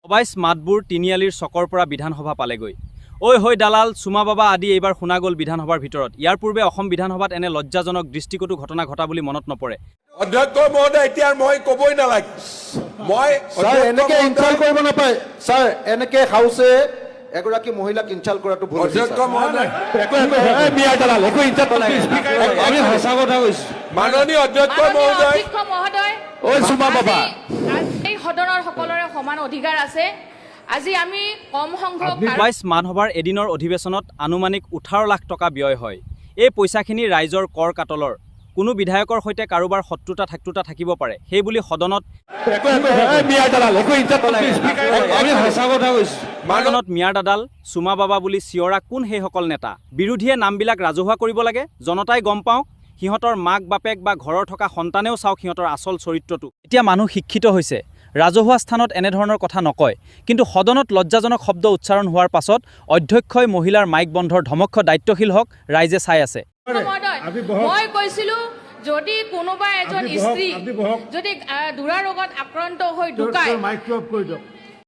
অবাইচ মাতবোৰ তিনিআলিৰ চকৰ পৰা বিধানসভা পালেগৈ। ঐ হৈ দালাল, চুমা বাবা আদি এইবাৰ শুনা গ'ল বিধানসভাৰ ভিতৰত। ইয়াৰ পূৰ্বে অসম বিধানসভাত এনে লজ্জাজনক দৃষ্টিকটু ঘটনা ঘটা বুলি মনত নপৰে। অধ্যক্ষ মহোদয়, এতিয়া মই ক'বই নালাগে। মই এনেকে ইনচাল্ট কৰিব নাপায় স্যাৰ, এনেকে হাউছে এগৰাকী মহিলাক ইনচাল্ট কৰাটো ভুল। অধ্যক্ষ মহোদয়, মিয়া দালাল একো ইনচাল্ট নালাগে, আমি সঁচা কথা কৈছো। মাননীয় অধ্যক্ষ মহোদয়, ঐ চুমা বাবা, এই সদনৰ সকলোৰে সমান অধিকাৰ আছে। আজি আমি কম সংখ্যক অবাইচ মানসভাৰ এদিনৰ অধিৱেশনত আনুমানিক 18 লাখ টকা ব্যয় হয়। এই পইচাখিনি ৰাইজৰ কৰ কাটলৰ। কোনো বিধায়কৰ সৈতে কাৰোবাৰ শত্ৰুতা থাকিব পাৰে, সেই বুলি সদনত মিয়াৰ দাদাল, চুমা বাবা বুলি চিঞৰা কোন সেইসকল নেতা? বিৰোধীয়ে নামবিলাক ৰাজহুৱা কৰিব লাগে, জনতাই গম পাওক। সিহঁতৰ মাক বাপেক বা ঘৰৰ থকা সন্তানেও চাওক সিহঁতৰ আচল চৰিত্ৰটো। এতিয়া মানুহ শিক্ষিত হৈছে, ৰাজহুৱা স্থানত এনেধৰণৰ কথা নকয়, কিন্তু সদনত লজ্জাজনক শব্দ উচ্চাৰণ হোৱাৰ পাছত অধ্যক্ষই মহিলাৰ মাইক বন্ধৰ ধমক্ষ দায়িত্বশীল হওক, ৰাইজে চাই আছে। মই কৈছিলো, যদি কোনোবা এজন স্ত্ৰী যদি দুৰাৰোগত আক্ৰান্ত হৈ ঢুকায়